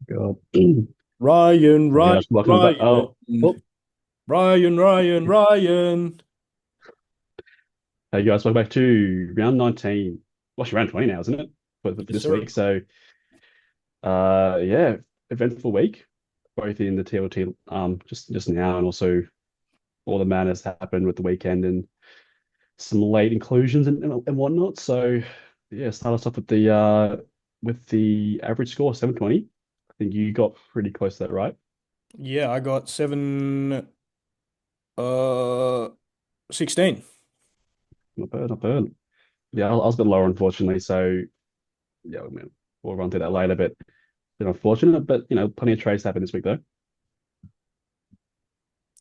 God. Ryan, Hey Ryan, guys, welcome back. Ryan, Ryan. Hey guys, welcome back to round 19. Well, actually, round 20 now, isn't it? For Yes, this sir. week. So, yeah, eventful week, both in the TLT, just now, and also all the madness happened with the weekend and some late inclusions and whatnot. So, yeah, start us off with the average score 720. I think you got pretty close to that, right? Yeah, I got seven, uh, 16. Not bad, not bad. Yeah, I was a bit lower, unfortunately. So, yeah, I mean, we'll run through that later, but bit unfortunate, but plenty of trades happened this week though.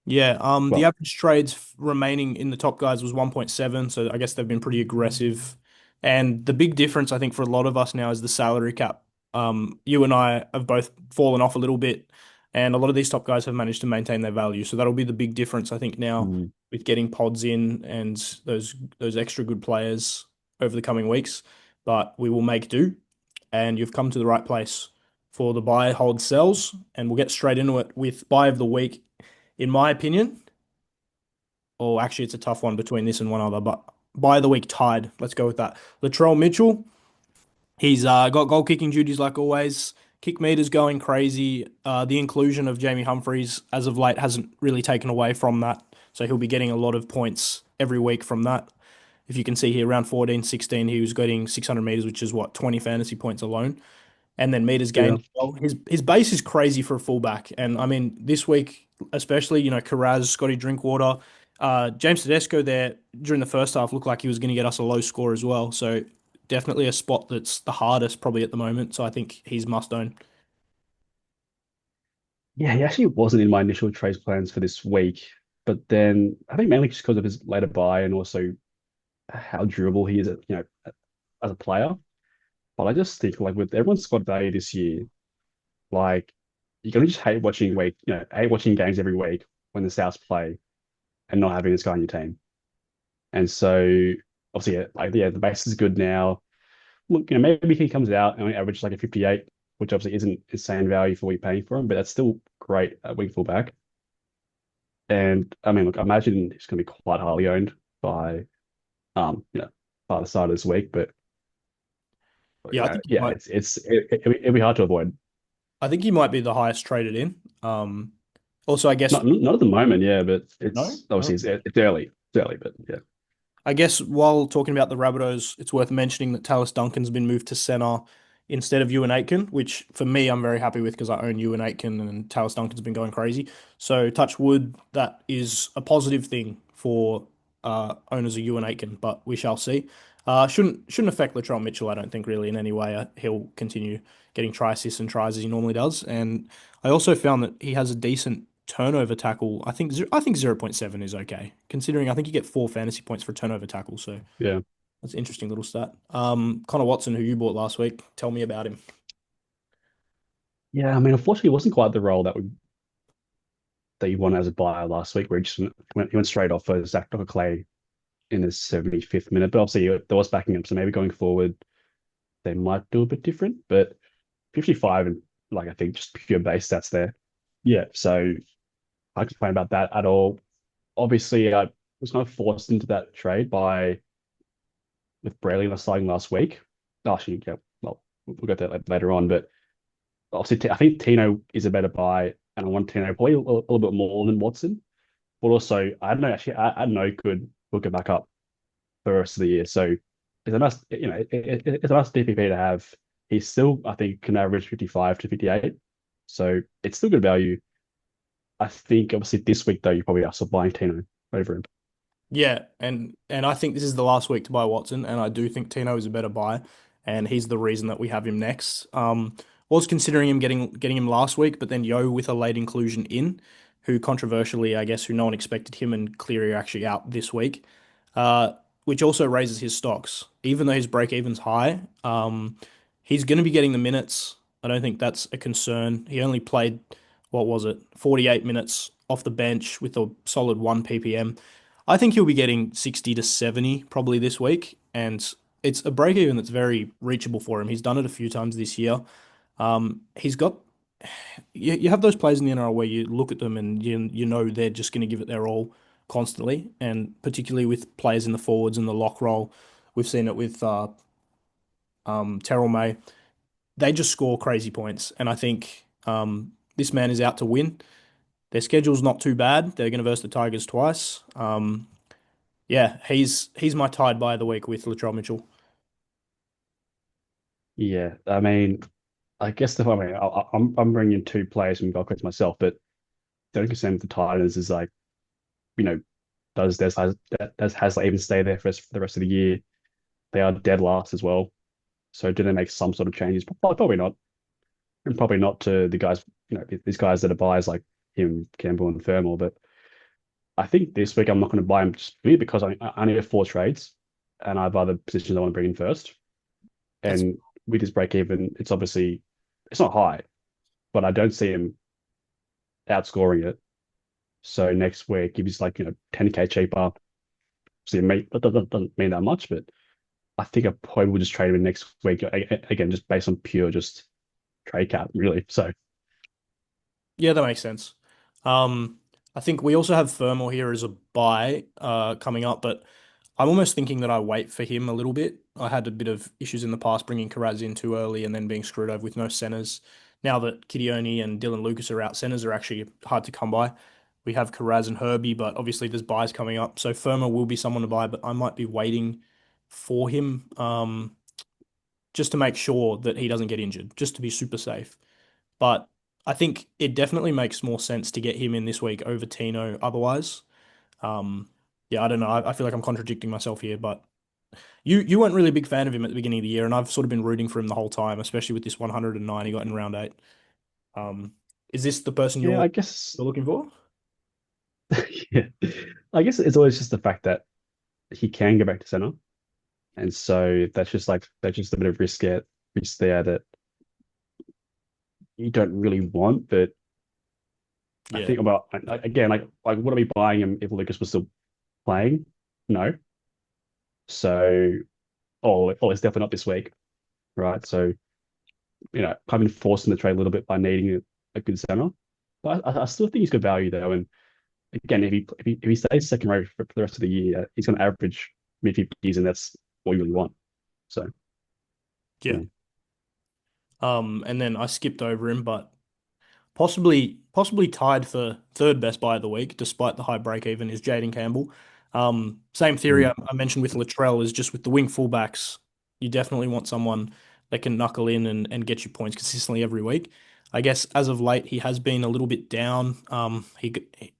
Yeah, the Well, average trades remaining in the top guys was 1.7, so I guess they've been pretty aggressive. And the big difference, I think, for a lot of us now is the salary cap. You and I have both fallen off a little bit, and a lot of these top guys have managed to maintain their value. So that'll be the big difference, I think, now mm, with getting pods in and those extra good players over the coming weeks. But we will make do, and you've come to the right place for the buy, hold, sells, and we'll get straight into it with buy of the week in my opinion, or actually it's a tough one between this and one other, but by the week tied. Let's go with that. Latrell Mitchell, he's got goal kicking duties like always. Kick meters going crazy. The inclusion of Jamie Humphreys as of late hasn't really taken away from that. So he'll be getting a lot of points every week from that. If you can see here, around 14, 16, he was getting 600 meters, which is what, 20 fantasy points alone, and then meters yeah, gained as well. His base is crazy for a fullback, and I mean this week especially, Carraz, Scotty Drinkwater, James Tedesco there during the first half looked like he was going to get us a low score as well. So definitely a spot that's the hardest probably at the moment. So I think he's must own. yeah, he actually wasn't in my initial trades plans for this week, but then I think mainly just because of his later buy and also how durable he is, as a player. But I just think like with everyone's squad value this year, like you're gonna just hate watching games every week when the Souths play and not having this guy on your team. And so obviously, yeah, the base is good now. Look, maybe he comes out and only averages like a 58, which obviously isn't insane value for what you're paying for him, but that's still great at wing fullback. And I mean, look, I imagine he's going to be quite highly owned by, um, you know, by the side of this week. But Yeah, I think he yeah, might. it'll be hard to avoid. I think he might be the highest traded in. Also, I guess Not at the moment, yeah, but no, it's no. obviously it's early, but yeah, I guess while talking about the Rabbitohs, it's worth mentioning that Tallis Duncan's been moved to centre instead of Ewan Aitken, which for me I'm very happy with because I own Ewan Aitken and Tallis Duncan's been going crazy. So touch wood, that is a positive thing for owners of Ewan Aitken, but we shall see. Shouldn't affect Latrell Mitchell, I don't think really in any way. He'll continue getting try assists and tries as he normally does, and I also found that he has a decent turnover tackle. I think 0.7 is okay, considering I think you get 4 fantasy points for a turnover tackle. So yeah, that's an interesting little stat. Connor Watson, who you bought last week, tell me about him. yeah. I mean, unfortunately, it wasn't quite the role that you wanted as a buyer last week, where he went straight off for Zach Clay in the 75th minute. But obviously, there was backing up, so maybe going forward they might do a bit different. But 55 and like I think just pure base stats there. Yeah, so I can't complain about that at all. Obviously, I was kind of forced into that trade by with Brayley starting last week. Actually, yeah, well, we'll get to that later on. But obviously, I think Tino is a better buy, and I want Tino probably little bit more than Watson. But also, I don't know. Actually, I know could hook it back up for the rest of the year. So it's a nice, it's a nice DPP to have. He's still, I think, can average 55 to 58. So it's still good value. I think obviously this week though, you probably are still buying Tino over him. Yeah, and I think this is the last week to buy Watson, and I do think Tino is a better buy, and he's the reason that we have him next. Was considering him getting him last week, but then Yo with a late inclusion in, who controversially, I guess, who no one expected him and Cleary are actually out this week, uh, which also raises his stocks, even though his break even's high. He's going to be getting the minutes. I don't think that's a concern. He only played, what was it, 48 minutes off the bench with a solid 1 ppm. I think he'll be getting 60 to 70 probably this week, and it's a break even that's very reachable for him. He's done it a few times this year. He's got you have those players in the NRL where you look at them and you know they're just going to give it their all constantly, and particularly with players in the forwards and the lock role, we've seen it with Terrell May. They just score crazy points, and I think this man is out to win. Their schedule's not too bad. They're going to verse the Tigers twice. Yeah, he's my tied by of the week with Latrell Mitchell. Yeah, I mean, I guess the I mean, I'm bringing two players from Gold Coast myself, but the only concern with the Titans is like, you know, does Hasler even stay there for the rest of the year? They are dead last as well. So do they make some sort of changes? Probably not. And probably not to the guys, these guys that are buys like him, Campbell, and Thermal. But I think this week I'm not going to buy him just really because I only have four trades and I have other positions I want to bring in first. That's And with his break even, it's obviously it's not high, but I don't see him outscoring it. So next week, if he's like 10K cheaper, see, that doesn't mean that much, but I think I probably will just trade him next week again, just based on pure just trade cap, really. So Yeah, that makes sense. Um, I think we also have Thermal here as a buy coming up, but I'm almost thinking that I wait for him a little bit. I had a bit of issues in the past bringing Karaz in too early and then being screwed over with no centers. Now that Kidione and Dylan Lucas are out, centers are actually hard to come by. We have Karaz and Herbie, but obviously there's buys coming up. So Firma will be someone to buy, but I might be waiting for him just to make sure that he doesn't get injured, just to be super safe. But I think it definitely makes more sense to get him in this week over Tino otherwise. Um, yeah, I don't know. I feel like I'm contradicting myself here, but you weren't really a big fan of him at the beginning of the year, and I've sort of been rooting for him the whole time, especially with this 109 he got in round eight. Um, is this the person yeah, you're I guess you're looking for? yeah, I guess it's always just the fact that he can go back to center, and so that's just a bit of risk there that you don't really want. But I Yeah, think about again, like would I be buying him if Lucas was still playing? No. So, it's definitely not this week, right? So, I've been forced in the trade a little bit by needing a good center, but I still think he's good value though. And again, if he stays second row for the rest of the year, he's going to average mid fifties, and that's what you really want. So, yeah. yeah, And then I skipped over him, but possibly tied for third best buy of the week, despite the high break even, is Jaden Campbell. Same theory mm, I mentioned with Latrell is just with the wing fullbacks, you definitely want someone that can knuckle in and get you points consistently every week. I guess as of late, he has been a little bit down.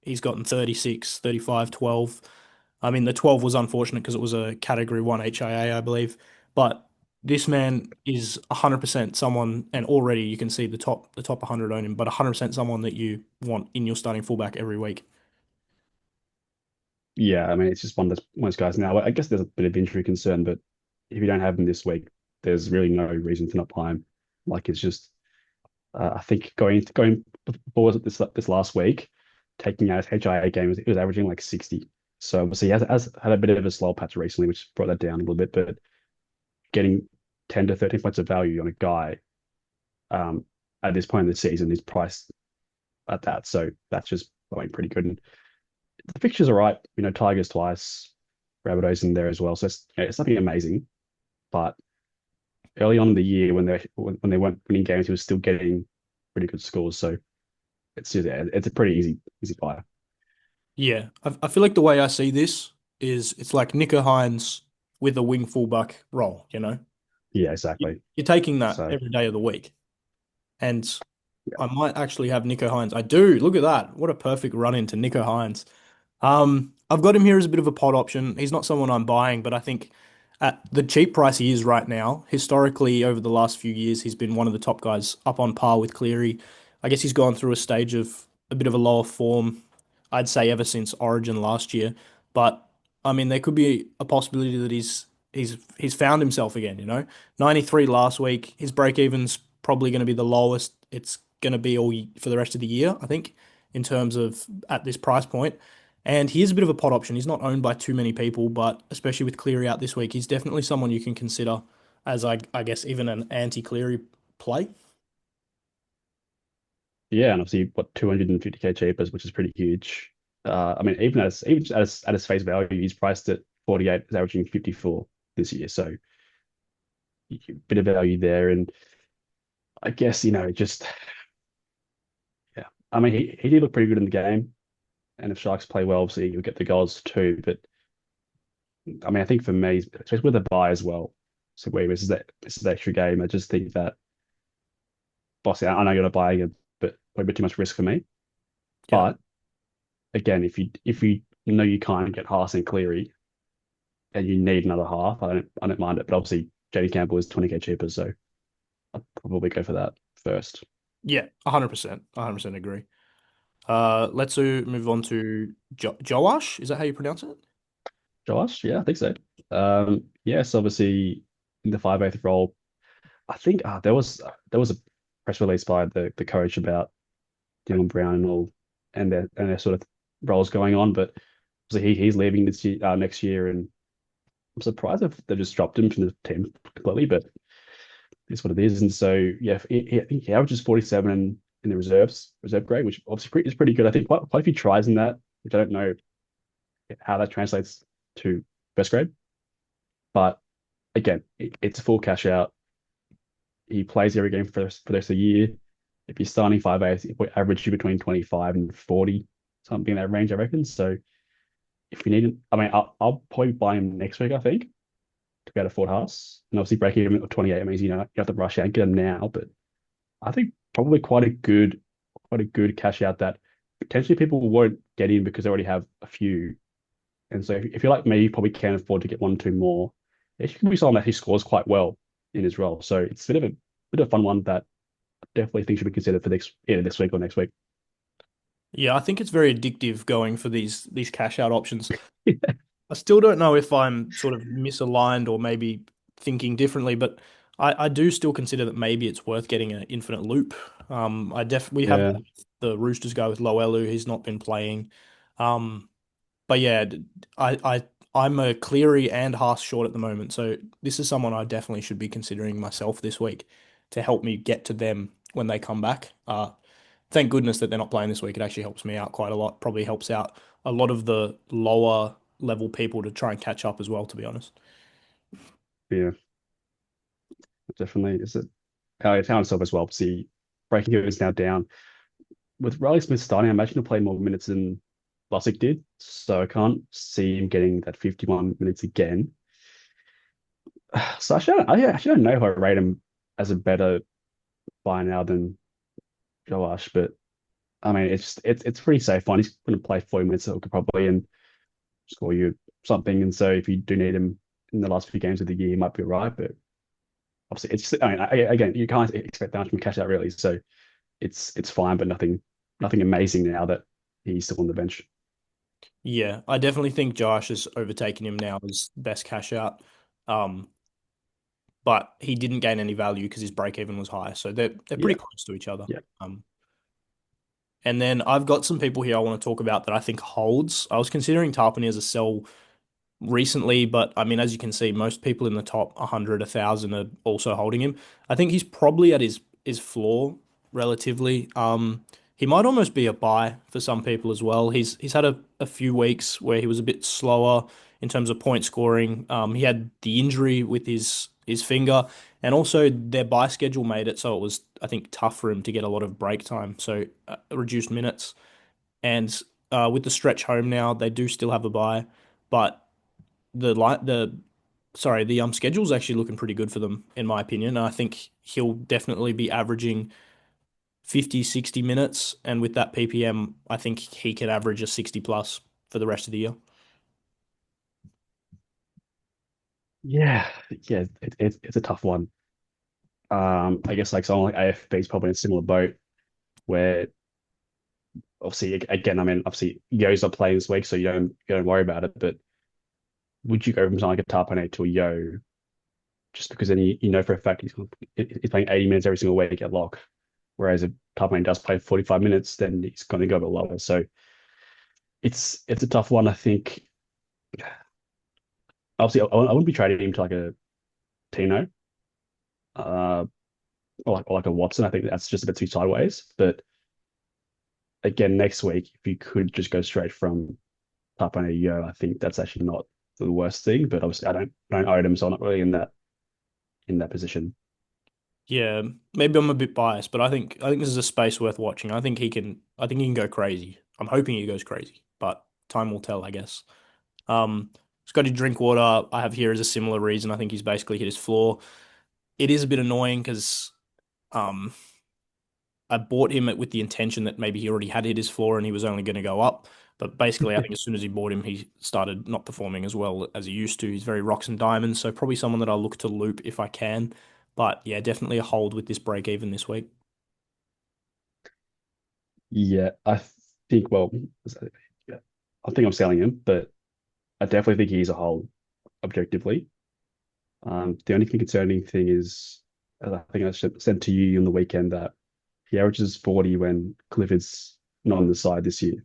He's gotten 36, 35, 12. I mean, the 12 was unfortunate because it was a category one HIA, I believe. But this man is 100% someone, and already you can see the top 100 own him, but 100% someone that you want in your starting fullback every week. yeah. I mean, it's just one of those guys now. I guess there's a bit of injury concern, but if you don't have him this week, there's really no reason to not buy him. Like it's just I think going forward this last week, taking out his HIA game, it was averaging like 60. So obviously he has had a bit of a slow patch recently, which brought that down a little bit. But getting 10 to 13 points of value on a guy um, at this point in the season is priced at that. So that's just going pretty good. And the fixtures are right. Tigers twice, Rabbitohs in there as well. So it's nothing amazing, but early on in the year when they weren't winning games, he was still getting pretty good scores. So it's a pretty easy buy. Yeah, I feel like the way I see this is it's like Nico Hines with a wing fullback role, you know? Yeah, exactly. You're taking that So every day of the week. And yeah, I might actually have Nico Hines. I do. Look at that. What a perfect run into Nico Hines. I've got him here as a bit of a pod option. He's not someone I'm buying, but I think at the cheap price he is right now, historically over the last few years, he's been one of the top guys up on par with Cleary. I guess he's gone through a stage of a bit of a lower form, I'd say ever since Origin last year. But I mean, there could be a possibility that he's found himself again, 93 last week. His break even's probably going to be the lowest it's going to be for the rest of the year, I think, in terms of at this price point. And he is a bit of a pot option. He's not owned by too many people, but especially with Cleary out this week, he's definitely someone you can consider as I guess even an anti-Cleary play. Yeah, and obviously what 250k cheapers, which is pretty huge. I mean, even at his face value, he's priced at 48, is averaging 54 this year. So a bit of value there. And I guess, just yeah. I mean, he did look pretty good in the game. And if Sharks play well, obviously he'll get the goals too. But I mean, I think for me, especially with a buy as well, so where this is the extra game, I just think that boss, I know you're not buying it, but a bit too much risk for me. Yeah. But again, if you know you can't get Haas and Cleary and you need another half, I don't mind it. But obviously, Jady Campbell is 20k cheaper, so I'd probably go for that first. Yeah, 100%. 100% agree. Let's move on to Joash. Is that how you pronounce it? Josh, yeah, I think so. Yes, obviously in the 5/8 role, I think there was a press release by the coach about Dylan Brown and their sort of roles going on, but so he's leaving this year, next year, and I'm surprised if they just dropped him from the team completely, but it's what it is. And so yeah, I think he averages 47 in the reserve grade, which obviously is pretty good. I think quite a few tries in that, which I don't know how that translates to first grade, but again, it's a full cash out. He plays every game for the rest of the year. If you're starting 5/8, it will average you between 25 and 40, something in that range, I reckon. So if you need it, I mean, I'll probably buy him next week, I think, to be able to afford Haas. And obviously, breaking even at 28 means you have to rush out and get him now. But I think probably quite a good cash out that potentially people won't get in because they already have a few. And so if you're like me, you probably can afford to get one or two more. It can be someone that he scores quite well in his role. So it's a bit of a fun one that I definitely think should be considered for either this week or next week. Yeah, I think it's very addictive going for these cash out options. I still don't know if I'm sort of misaligned or maybe thinking differently, but I do still consider that maybe it's worth getting an infinite loop. We have Yeah, the Roosters guy with Loelu. He's not been playing. But yeah, I'm a Cleary and Haas short at the moment, so this is someone I definitely should be considering myself this week to help me get to them when they come back. Thank goodness that they're not playing this week. It actually helps me out quite a lot. Probably helps out a lot of the lower level people to try and catch up as well, to be honest. yeah, definitely. Is it? Town itself as well. See, breaking even is now down with Riley Smith starting. I imagine he'll play more minutes than Lussick did, so I can't see him getting that 51 minutes again. So I actually don't know if I rate him as a better buy now than Joash, but I mean it's pretty safe one. He's going to play 40 minutes, so he could probably and score you something. And so if you do need him in the last few games of the year, he might be all right. But obviously, I mean, again, you can't expect that much from cash out really. So it's fine, but nothing amazing now that he's still on the bench. Yeah, I definitely think Josh has overtaken him now as best cash out. Um, but he didn't gain any value because his break even was high, so they're Yeah, pretty close to each other. yeah, Um, and then I've got some people here I want to talk about that I think holds. I was considering Tarpany as a sell recently, but I mean, as you can see, most people in the top 100, 1,000 are also holding him. I think he's probably at his floor relatively. He might almost be a buy for some people as well. He's had a few weeks where he was a bit slower in terms of point scoring. He had the injury with his finger, and also their buy schedule made it so it was, I think, tough for him to get a lot of break time, so reduced minutes. And with the stretch home now, they do still have a buy, but the light the sorry the schedule's actually looking pretty good for them in my opinion. I think he'll definitely be averaging 50, 60 minutes, and with that ppm I think he can average a 60 plus for the rest of the year. yeah, yeah. It's a tough one. I guess like someone like AFB is probably in a similar boat where obviously again, I mean, obviously Yo's not playing this week, so you don't worry about it. But would you go from something like a Tarpane to a Yo just because then you know for a fact he's playing 80 minutes every single week at lock, whereas if Tarpane does play 45 minutes, then he's going to go a bit lower. So it's a tough one. I think obviously I wouldn't be trading him to like a Tino, uh, or like a Watson. I think that's just a bit too sideways. But again next week, if you could just go straight from Papua Yo, I think that's actually not the worst thing. But obviously, I don't own him, so I'm not really in that position. Yeah, maybe I'm a bit biased, but I think this is a space worth watching. I think he can go crazy. I'm hoping he goes crazy, but time will tell, I guess. Scotty Drinkwater, I have here as a similar reason. I think he's basically hit his floor. It is a bit annoying because um, I bought him with the intention that maybe he already had hit his floor and he was only going to go up. But basically, I think as soon as he bought him, he started not performing as well as he used to. He's very rocks and diamonds, so probably someone that I'll look to loop if I can. But yeah, definitely a hold with this break even this week. Yeah, I think. Well, yeah, I think I'm selling him, but I definitely think he's a hold objectively. The only concerning thing is, as I think I said to you on the weekend, that he averages 40 when Clifford's not on the side this year,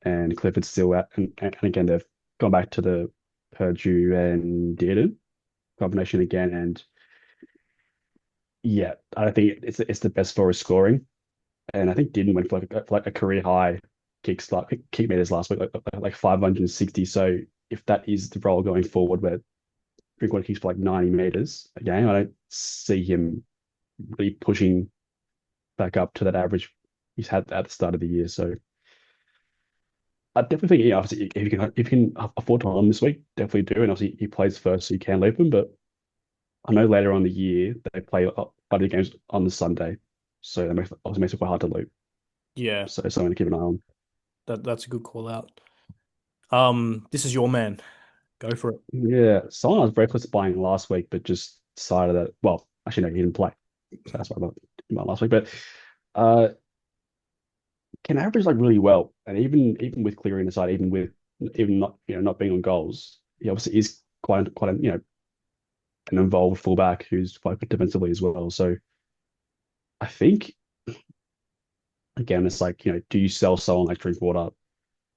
and Clifford's still out. And again, they've gone back to the Purdue and Dearden combination again, and yeah, I don't think it's the best for his scoring. And I think Dearden went for like a career high kick meters last week, like 560. So if that is the role going forward, where Drinkwater kicks for like 90 meters a game, I don't see him really pushing back up to that average he's had at the start of the year. So I definitely think, yeah, obviously, if you can afford to on this week, definitely do. And obviously, he plays first, so you can loop him. But I know later on in the year they play other games on the Sunday, so that obviously makes it quite hard to loop. Yeah, So something to keep an eye on. that's a good call out. This is your man. Go for it. Yeah, someone I was very close to buying last week, but just decided that. Well, actually, no, he didn't play, so that's why I bought him last week. But uh, can average like really well, and even with clearing the side, even not not being on goals, he obviously is quite a an involved fullback who's quite good defensively as well. So I think again, it's like do you sell someone like Drinkwater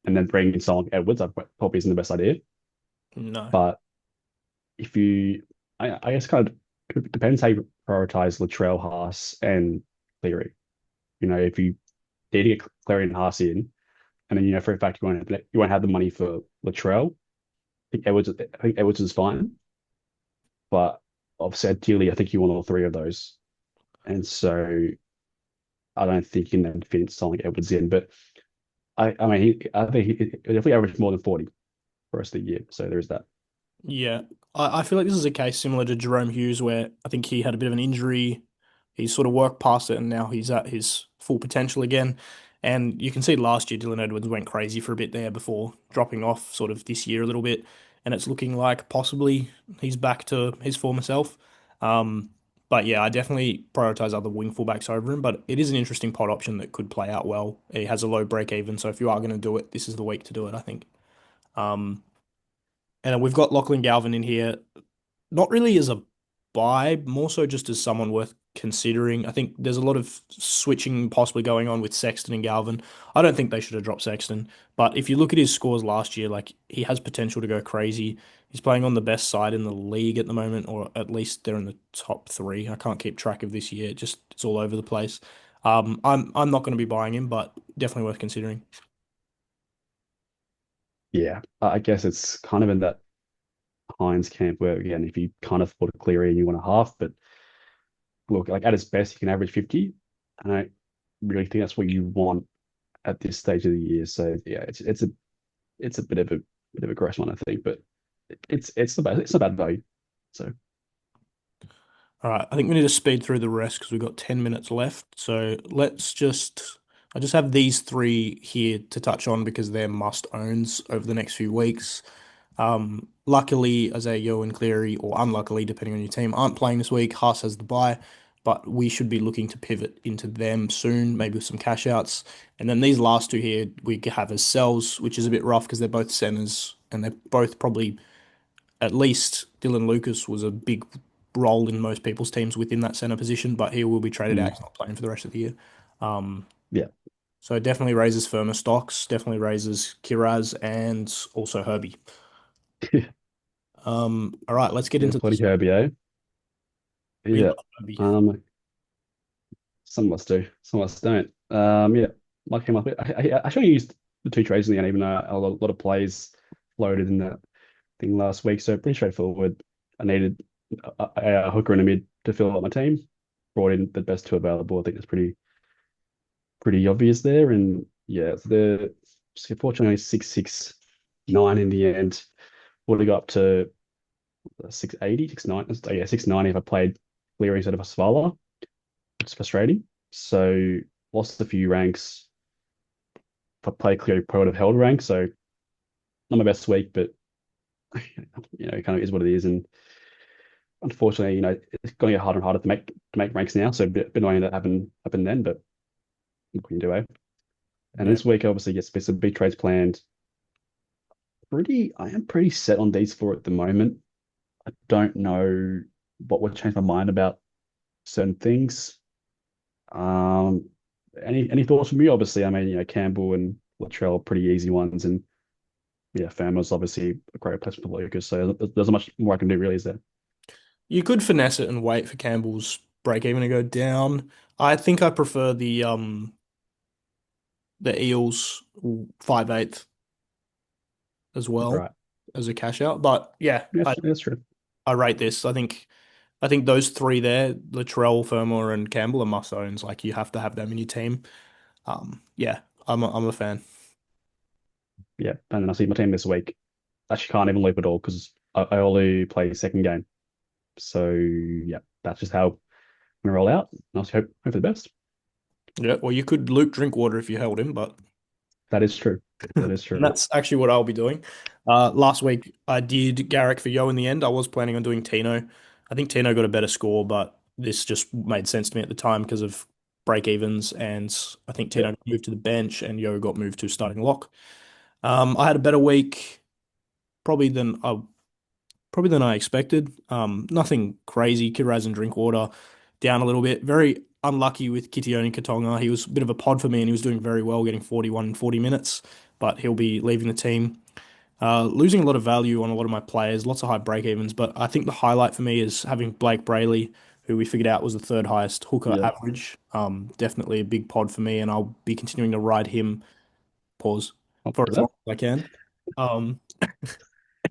and then bring in someone like Edwards? That probably isn't the best idea. No. But if you, I guess, kind of it depends how you prioritize Latrell, Haas, and Cleary. If you need to get Cleary and Haas in, and then for a fact you won't have the money for Latrell. I think Edwards is fine, but I've said ideally, I think you want all three of those, and so I don't think you can fit someone like Edwards in. But I mean, I think he definitely averaged more than 40 for the rest of the year. So there is that. Yeah, I feel like this is a case similar to Jerome Hughes, where I think he had a bit of an injury. He's sort of worked past it, and now he's at his full potential again. And you can see last year Dylan Edwards went crazy for a bit there before dropping off sort of this year a little bit, and it's looking like possibly he's back to his former self. Um, but yeah, I definitely prioritize other wing fullbacks over him. But it is an interesting pot option that could play out well. He has a low break even, so if you are going to do it, this is the week to do it, I think. Um, and then we've got Lachlan Galvin in here, not really as a buy, more so just as someone worth considering. I think there's a lot of switching possibly going on with Sexton and Galvin. I don't think they should have dropped Sexton, but if you look at his scores last year, like he has potential to go crazy. He's playing on the best side in the league at the moment, or at least they're in the top three. I can't keep track of this year; it's all over the place. I'm not going to be buying him, but definitely worth considering. Yeah, I guess it's kind of in that Hines camp where again, if you can't afford a Cleary and you want a half, but look, like at its best, he can average 50. And I really think that's what you want at this stage of the year. So yeah, it's a bit of a gross one, I think, but it's not bad value. So All right, I think we need to speed through the rest because we've got 10 minutes left. So I just have these three here to touch on because they're must owns over the next few weeks. Luckily, Isaiah and Cleary, or unluckily, depending on your team, aren't playing this week. Haas has the bye, but we should be looking to pivot into them soon, maybe with some cash outs. And then these last two here we have as sells, which is a bit rough because they're both centers and they're both probably at least Dylan Lucas was a big role in most people's teams within that center position, but he will be traded out. mm, He's not playing for the rest of the year. Um, yeah, so it definitely raises firmer stocks, definitely raises Kiraz and also Herbie. All right, let's get yeah, into plenty this. Herbie, eh? We Yeah. love Herbie. Um, some of us do, some of us don't. Yeah. like him up. I actually used the two trades in the end, even though a lot of plays loaded in that thing last week. So pretty straightforward. I needed a hooker and a mid to fill up my team. Brought in the best two available. I think that's pretty obvious there. And yeah, fortunately 669 in the end. Would have got up to 680, 690. Yeah, 690 if I played Cleary instead of a Svala. It's frustrating. So lost a few ranks. If I played Cleary, probably would have held rank. So not my best week, but it kind of is what it is. And unfortunately, it's going to get harder and harder to make ranks now. So a bit annoying that happened then, but what can you do, eh? And Yeah. this week, obviously, gets some big trades planned. I am pretty set on these four at the moment. I don't know what would change my mind about certain things. Um, any thoughts from you? Obviously, I mean, Campbell and Latrell are pretty easy ones, and yeah, Fama's obviously a great replacement for Lucas. So there's not much more I can do, really, is there? You could finesse it and wait for Campbell's break even to go down. I think I prefer the Eels 5/8 as well Right. as a cash out. But yeah, Yeah, I, that's true. I rate this. I think those three there, Latrell, Fermor, and Campbell are must owns. Like you have to have them in your team. Yeah, I'm a fan. Yeah, and then I see my team this week. Actually, can't even loop at all because I only play second game. So yeah, that's just how I'm gonna roll out. And I hope for the best. Yeah, well, you could loop Drinkwater if you held him, but That is true. That is and true. that's actually what I'll be doing. Last week I did Garrick for Yo in the end. I was planning on doing Tino. I think Tino got a better score, but this just made sense to me at the time because of break evens, and I think Yeah, Tino moved to the bench and Yo got moved to starting lock. I had a better week probably than I probably than I expected. Nothing crazy. Kiraz and Drinkwater down a little bit. Very unlucky with Kitione Katonga. He was a bit of a pod for me and he was doing very well, getting 41 and 40 minutes, but he'll be leaving the team. Losing a lot of value on a lot of my players, lots of high break evens, but I think the highlight for me is having Blake Brayley, who we figured out was the third highest hooker yeah. average. Definitely a big pod for me, and I'll be continuing to ride him, pause, I'll for do as long that. as I can. Um,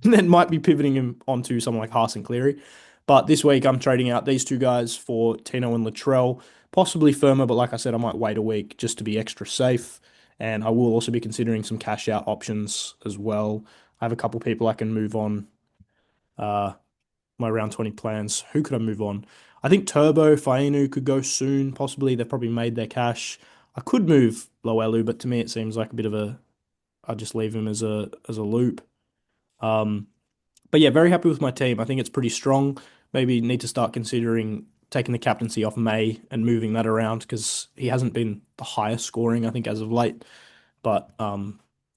and then might be pivoting him onto someone like Haas and Cleary. But this week, I'm trading out these two guys for Tino and Latrell, possibly Firma, but like I said, I might wait a week just to be extra safe. And I will also be considering some cash out options as well. I have a couple people I can move on uh, my round 20 plans. Who could I move on? I think Turbo, Fainu could go soon, possibly. They've probably made their cash. I could move Loelu, but to me, it seems like a bit of a. I'll just leave him as a loop. Um, but yeah, very happy with my team. I think it's pretty strong. Maybe need to start considering taking the captaincy off May and moving that around because he hasn't been the highest scoring, I think, as of late. But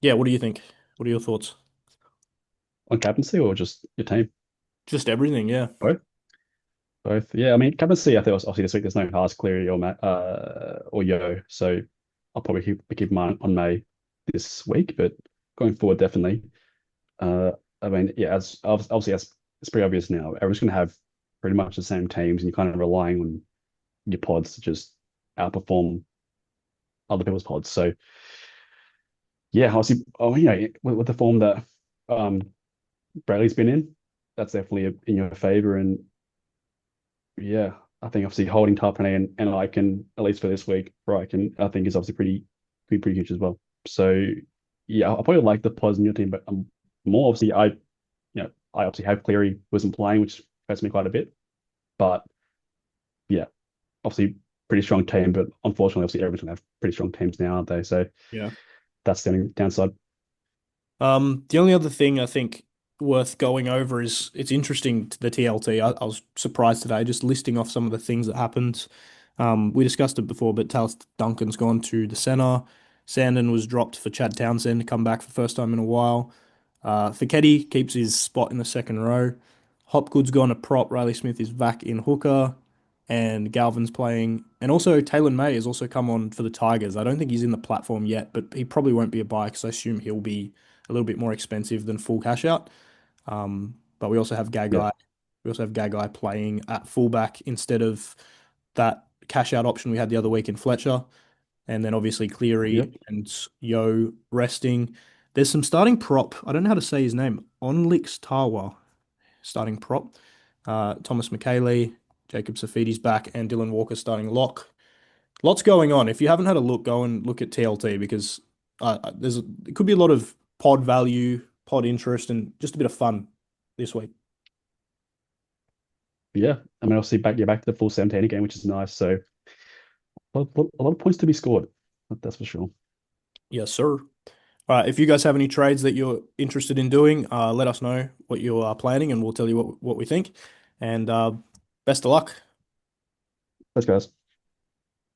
yeah, what do you think? What are your thoughts? On captaincy or just your team? Just everything, yeah. Both. Both. Yeah, I mean, captaincy, I think obviously this week there's no Haas, Cleary or Matt, or Yo. So I'll probably keep mine on May this week, but going forward, definitely. Uh, I mean, yeah, as obviously as it's pretty obvious now. Everyone's going to have pretty much the same teams, and you're kind of relying on your pods to just outperform other people's pods. So yeah, obviously, with the form that um Bradley's been in, that's definitely in your favor. And yeah, I think obviously holding Tarpane and I can at least for this week, right? I think is obviously pretty huge as well. So yeah, I probably like the pods in your team, but more obviously I obviously have Cleary wasn't playing, which hurts me quite a bit. But yeah, obviously pretty strong team, but unfortunately, obviously everyone's gonna have pretty strong teams now, aren't they? So Yeah. that's the only downside. The only other thing I think worth going over is it's interesting the TLT. I was surprised today just listing off some of the things that happened. We discussed it before, but Talis Duncan's gone to the center. Sandon was dropped for Chad Townsend to come back for the first time in a while. Fiketti keeps his spot in the second row. Hopgood's gone to prop. Riley Smith is back in hooker, and Galvin's playing. And also Taylor May has also come on for the Tigers. I don't think he's in the platform yet, but he probably won't be a buy because I assume he'll be a little bit more expensive than full cash out. But we also have Yeah, Gagai. We also have Gagai playing at fullback instead of that cash out option we had the other week in Fletcher. and then obviously Cleary Yep. and Yo resting. There's some starting prop. I don't know how to say his name. Onlix Tawa, starting prop. Thomas McKaylee, Jacob Safidi's back, and Dylan Walker starting lock. Lots going on. If you haven't had a look, go and look at TLT because it could be a lot of pod value, pod interest, and just a bit of fun this week. Yeah. I mean, obviously you're back to the full 17 again, which is nice. So a lot of points to be scored. That's for sure. Yes, sir. All right, if you guys have any trades that you're interested in doing, let us know what you are planning, and we'll tell you what we think. And best of luck. Let's guys.